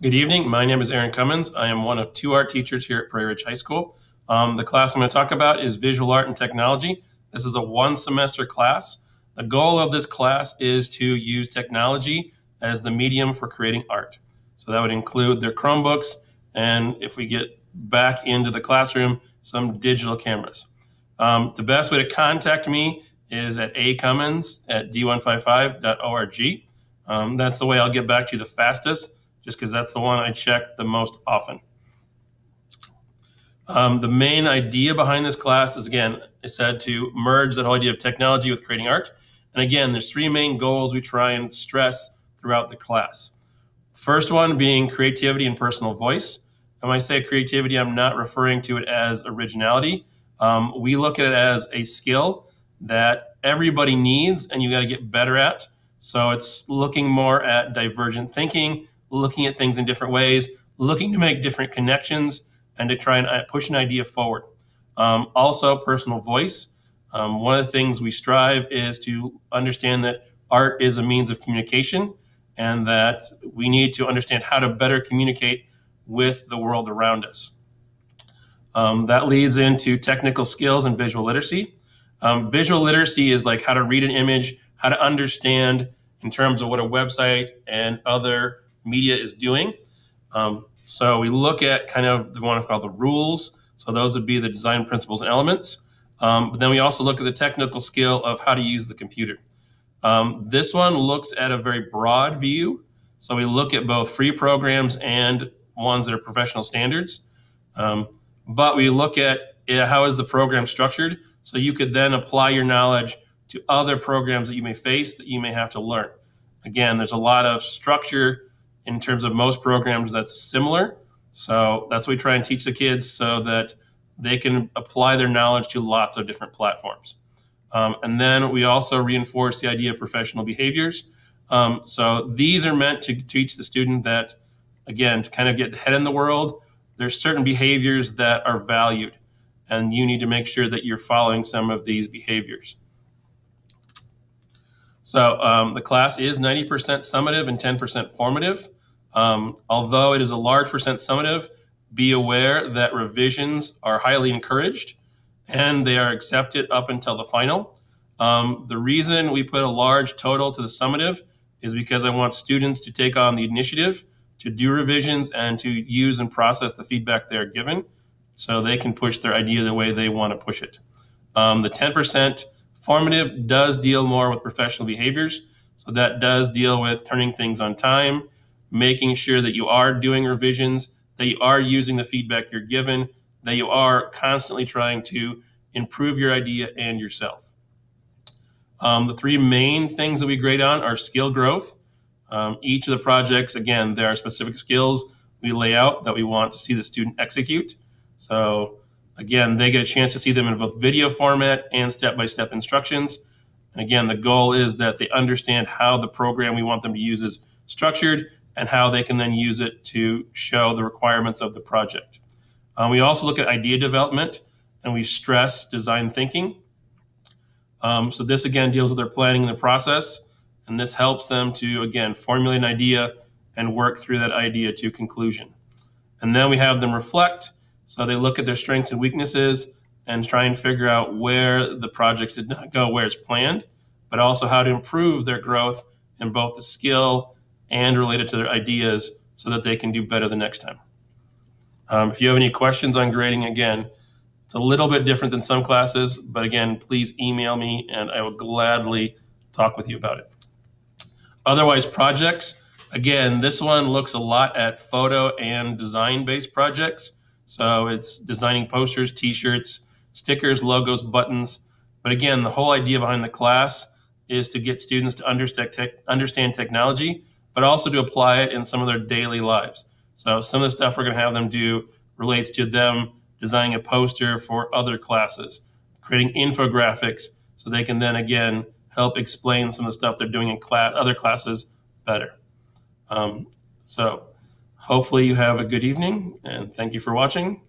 Good evening. My name is Aaron Cummins. I am one of two art teachers here at Prairie Ridge High School. The class I'm going to talk about is Visual Art and Technology. This is a one-semester class. The goal of this class is to use technology as the medium for creating art. So that would include their Chromebooks, and if we get back into the classroom, some digital cameras. The best way to contact me is at acummins@d155.org. That's the way I'll get back to you the fastest, just because that's the one I check the most often. The main idea behind this class is, again, I said, to merge that whole idea of technology with creating art. And again, there's three main goals we try and stress throughout the class. First one being creativity and personal voice. And when I say creativity, I'm not referring to it as originality. We look at it as a skill that everybody needs and you got to get better at. So it's looking more at divergent thinking, looking at things in different ways, looking to make different connections, and to try and push an idea forward. Also, personal voice. One of the things we strive is to understand that art is a means of communication and that we need to understand how to better communicate with the world around us. That leads into technical skills and visual literacy. Visual literacy is like how to read an image, how to understand in terms of what a website and other media is doing. So we look at kind of the one called the rules. So those would be the design principles and elements. But then we also look at the technical skill of how to use the computer. This one looks at a very broad view. So we look at both free programs and ones that are professional standards. But we look at how is the program structured. So you could then apply your knowledge to other programs that you may face that you may have to learn. Again, there's a lot of structure in terms of most programs that's similar. So that's what we try and teach the kids so that they can apply their knowledge to lots of different platforms. And then we also reinforce the idea of professional behaviors. So these are meant to teach the student that, again, to kind of get ahead in the world, there's certain behaviors that are valued, and you need to make sure that you're following some of these behaviors. So the class is 90% summative and 10% formative. Although it is a large percent summative, be aware that revisions are highly encouraged and they are accepted up until the final. The reason we put a large total to the summative is because I want students to take on the initiative to do revisions and to use and process the feedback they're given so they can push their idea the way they want to push it. The 10% formative does deal more with professional behaviors. So that does deal with turning things on time, making sure that you are doing revisions, that you are using the feedback you're given, that you are constantly trying to improve your idea and yourself. The three main things that we grade on are skill growth. Each of the projects, again, there are specific skills we lay out that we want to see the student execute. So again, they get a chance to see them in both video format and step-by-step instructions. And again, the goal is that they understand how the program we want them to use is structured and how they can then use it to show the requirements of the project. We also look at idea development, and we stress design thinking. So this, again, deals with their planning and the process, and this helps them to, again, formulate an idea and work through that idea to conclusion. And then we have them reflect. So they look at their strengths and weaknesses and try and figure out where the projects did not go where it's planned, but also how to improve their growth in both the skill and related to their ideas so that they can do better the next time. If you have any questions on grading, again, it's a little bit different than some classes, but again, please email me and I will gladly talk with you about it. Otherwise, projects, again, this one looks a lot at photo and design-based projects. So it's designing posters, t-shirts, stickers, logos, buttons. But again, the whole idea behind the class is to get students to understand technology, but also to apply it in some of their daily lives. So some of the stuff we're going to have them do relates to them designing a poster for other classes, creating infographics so they can then, again, help explain some of the stuff they're doing in other classes better. So hopefully you have a good evening, and thank you for watching.